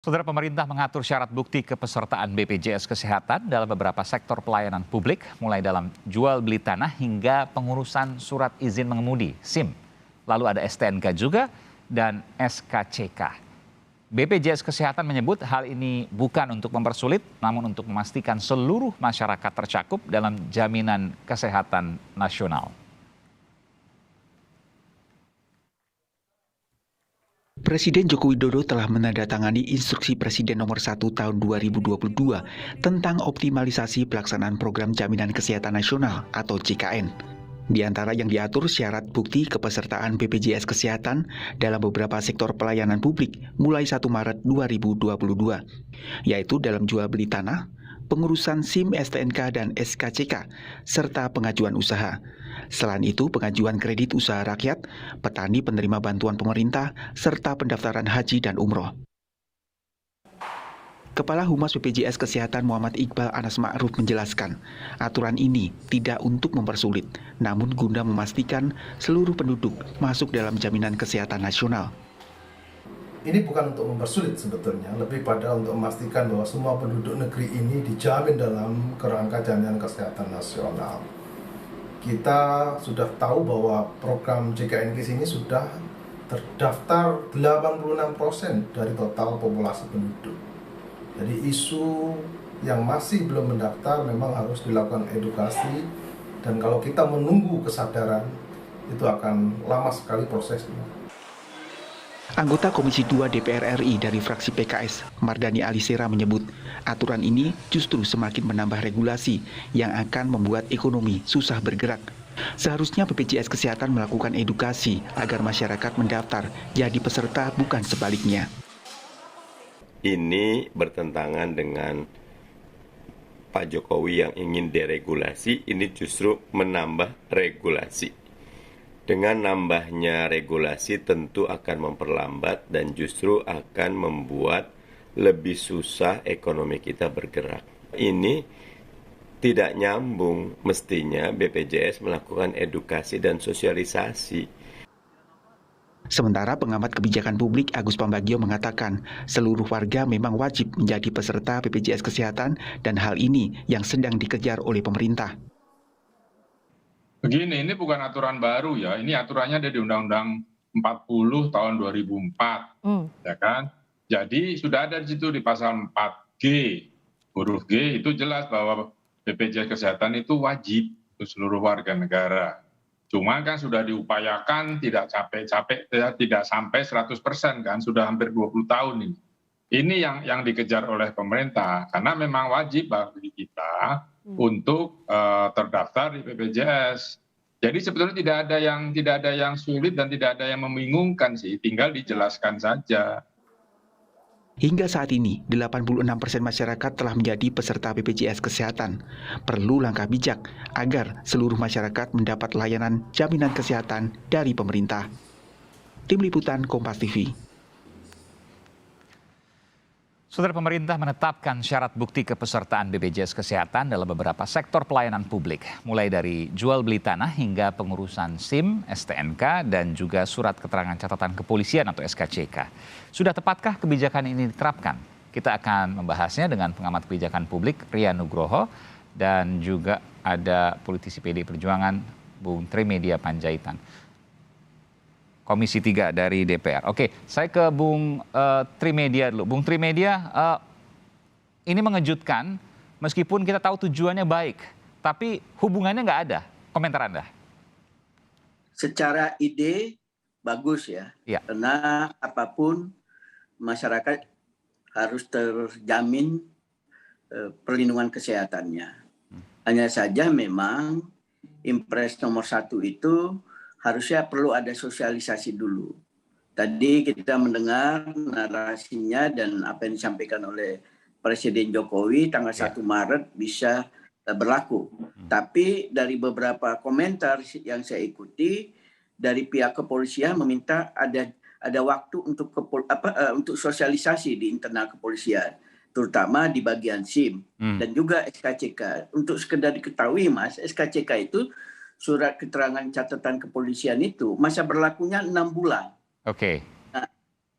Saudara, pemerintah mengatur syarat bukti kepesertaan BPJS Kesehatan dalam beberapa sektor pelayanan publik, mulai dalam jual beli tanah hingga pengurusan surat izin mengemudi (SIM). Lalu ada STNK juga dan SKCK. BPJS Kesehatan menyebut hal ini bukan untuk mempersulit, namun untuk memastikan seluruh masyarakat tercakup dalam jaminan kesehatan nasional. Presiden Joko Widodo telah menandatangani Instruksi Presiden Nomor 1 Tahun 2022 tentang optimalisasi pelaksanaan Program Jaminan Kesehatan Nasional atau JKN. Di antara yang diatur syarat bukti kepesertaan BPJS Kesehatan dalam beberapa sektor pelayanan publik mulai 1 Maret 2022, yaitu dalam jual beli tanah, pengurusan SIM, STNK, dan SKCK, serta pengajuan usaha. Selain itu, pengajuan kredit usaha rakyat, petani penerima bantuan pemerintah, serta pendaftaran haji dan umroh. Kepala Humas BPJS Kesehatan Muhammad Iqbal Anas Ma'ruf menjelaskan, aturan ini tidak untuk mempersulit, namun guna memastikan seluruh penduduk masuk dalam jaminan kesehatan nasional. Ini bukan untuk mempersulit sebetulnya, lebih pada untuk memastikan bahwa semua penduduk negeri ini dijamin dalam kerangka jaminan kesehatan nasional. Kita sudah tahu bahwa program JKN KIS ini sudah terdaftar 86% dari total populasi penduduk. Jadi isu yang masih belum mendaftar memang harus dilakukan edukasi, dan kalau kita menunggu kesadaran itu akan lama sekali prosesnya. Anggota Komisi 2 DPR RI dari fraksi PKS, Mardani Alisera menyebut, aturan ini justru semakin menambah regulasi yang akan membuat ekonomi susah bergerak. Seharusnya BPJS Kesehatan melakukan edukasi agar masyarakat mendaftar jadi peserta, bukan sebaliknya. Ini bertentangan dengan Pak Jokowi yang ingin deregulasi, ini justru menambah regulasi. Dengan nambahnya regulasi tentu akan memperlambat dan justru akan membuat lebih susah ekonomi kita bergerak. Ini tidak nyambung, mestinya BPJS melakukan edukasi dan sosialisasi. Sementara pengamat kebijakan publik Agus Pambagio mengatakan seluruh warga memang wajib menjadi peserta BPJS Kesehatan dan hal ini yang sedang dikejar oleh pemerintah. Begini, ini bukan aturan baru ya, ini aturannya ada di Undang-Undang 40 tahun 2004, ya kan? Jadi sudah ada di situ di pasal 4G, huruf G itu jelas bahwa BPJS Kesehatan itu wajib untuk seluruh warga negara. Cuma kan sudah diupayakan tidak capek-capek, tidak sampai 100% kan, sudah hampir 20 tahun ini. Ini yang dikejar oleh pemerintah, karena memang wajib bagi kita untuk terdaftar di BPJS. Jadi sebetulnya tidak ada yang sulit dan tidak ada yang membingungkan sih, tinggal dijelaskan saja. Hingga saat ini, 86% masyarakat telah menjadi peserta BPJS Kesehatan. Perlu langkah bijak agar seluruh masyarakat mendapat layanan jaminan kesehatan dari pemerintah. Tim Liputan Kompas TV. Saudara, pemerintah menetapkan syarat bukti kepesertaan BPJS Kesehatan dalam beberapa sektor pelayanan publik, mulai dari jual beli tanah hingga pengurusan SIM, STNK, dan juga surat keterangan catatan kepolisian atau SKCK. Sudah tepatkah kebijakan ini diterapkan? Kita akan membahasnya dengan pengamat kebijakan publik Rian Nugroho dan juga ada politisi PD Perjuangan Bung Trimedia Panjaitan, Komisi 3 dari DPR. Oke, saya ke Bung Trimedia dulu. Bung Trimedia, ini mengejutkan meskipun kita tahu tujuannya baik, tapi hubungannya nggak ada. Komentar Anda? Secara ide bagus ya, karena apapun masyarakat harus terjamin perlindungan kesehatannya. Hanya saja memang Impres nomor 1 itu harusnya perlu ada sosialisasi dulu. Tadi kita mendengar narasinya dan apa yang disampaikan oleh Presiden Jokowi tanggal 1 Maret bisa berlaku. Tapi dari beberapa komentar yang saya ikuti, dari pihak kepolisian meminta ada waktu untuk sosialisasi di internal kepolisian, terutama di bagian SIM dan juga SKCK. Untuk sekedar diketahui Mas, SKCK itu surat keterangan catatan kepolisian itu masa berlakunya 6 bulan. Oke. Nah,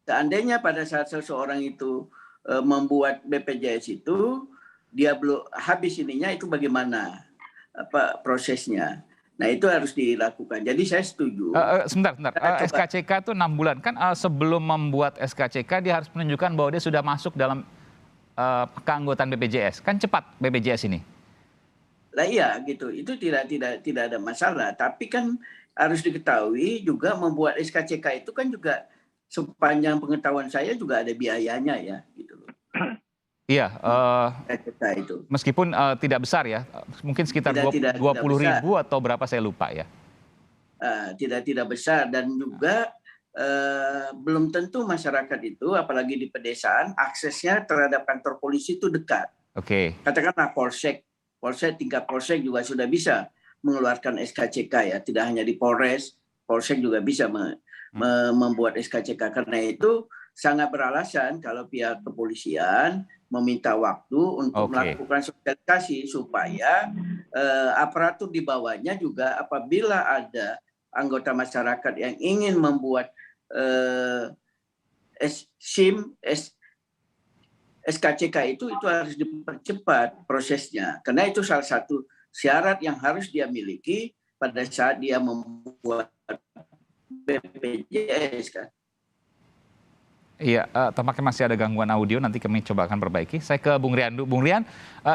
seandainya pada saat seseorang itu membuat BPJS itu dia belum habis ininya, itu bagaimana prosesnya. Nah itu harus dilakukan. Jadi saya setuju. Sebentar. SKCK itu 6 bulan kan, sebelum membuat SKCK dia harus menunjukkan bahwa dia sudah masuk dalam keanggotaan BPJS. Kan cepat BPJS ini. Lah iya gitu. Itu tidak ada masalah. Tapi kan harus diketahui juga membuat SKCK itu kan juga sepanjang pengetahuan saya juga ada biayanya ya gitu loh. Iya, SKCK itu. meskipun tidak besar ya, mungkin sekitar 20.000 atau berapa saya lupa ya. Tidak besar, dan juga belum tentu masyarakat itu, apalagi di pedesaan, aksesnya terhadap kantor polisi itu dekat. Oke. Katakanlah polsek, tingkat polsek juga sudah bisa mengeluarkan SKCK ya, tidak hanya di Polres, polsek juga bisa membuat SKCK. Karena itu sangat beralasan kalau pihak kepolisian meminta waktu untuk melakukan sosialisasi supaya aparatur di bawahnya juga apabila ada anggota masyarakat yang ingin membuat SIM, SKCK itu harus dipercepat prosesnya. Karena itu salah satu syarat yang harus dia miliki pada saat dia membuat BPJS kan. Iya, tampaknya masih ada gangguan audio, nanti kami coba akan perbaiki. Saya ke Bung Rian dulu. Bung Rian,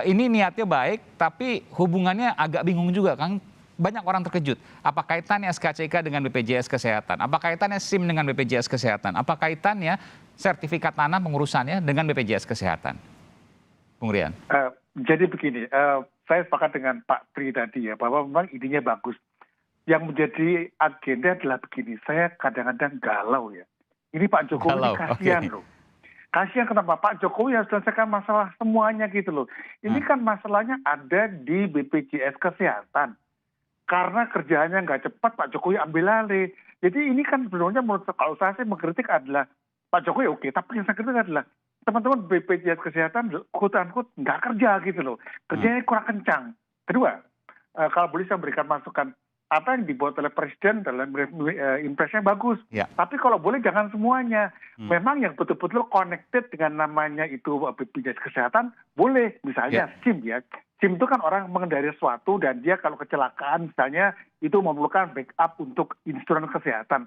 ini niatnya baik, tapi hubungannya agak bingung juga, Kang. Banyak orang terkejut. Apa kaitannya SKCK dengan BPJS Kesehatan? Apa kaitannya SIM dengan BPJS Kesehatan? Apa kaitannya sertifikat tanah pengurusannya dengan BPJS Kesehatan? Bung Rian. Jadi begini, saya sepakat dengan Pak Tri tadi ya, bahwa memang idenya bagus. Yang menjadi agenda adalah begini, saya kadang-kadang galau ya. Ini Pak Jokowi ini kasihan loh. Kasihan kenapa? Pak Jokowi harus selesaikan masalah semuanya gitu loh. Ini kan masalahnya ada di BPJS Kesehatan. Karena kerjaannya nggak cepat, Pak Jokowi ambil alih. Jadi ini kan sebenarnya menurut kalau saya sih mengkritik adalah Pak Jokowi oke, tapi yang saya kritik adalah teman-teman BPJS Kesehatan quote-unquote nggak kerja gitu loh. Kerjanya kurang kencang. Kedua, kalau boleh saya berikan masukan, apa yang dibuat oleh Presiden dalam impresnya bagus. Ya. Tapi kalau boleh jangan semuanya. Memang yang betul-betul connected dengan namanya itu BPJS Kesehatan, boleh. Misalnya SIM ya. SIM itu kan orang mengendari sesuatu dan dia kalau kecelakaan misalnya itu memerlukan backup untuk insuransi kesehatan.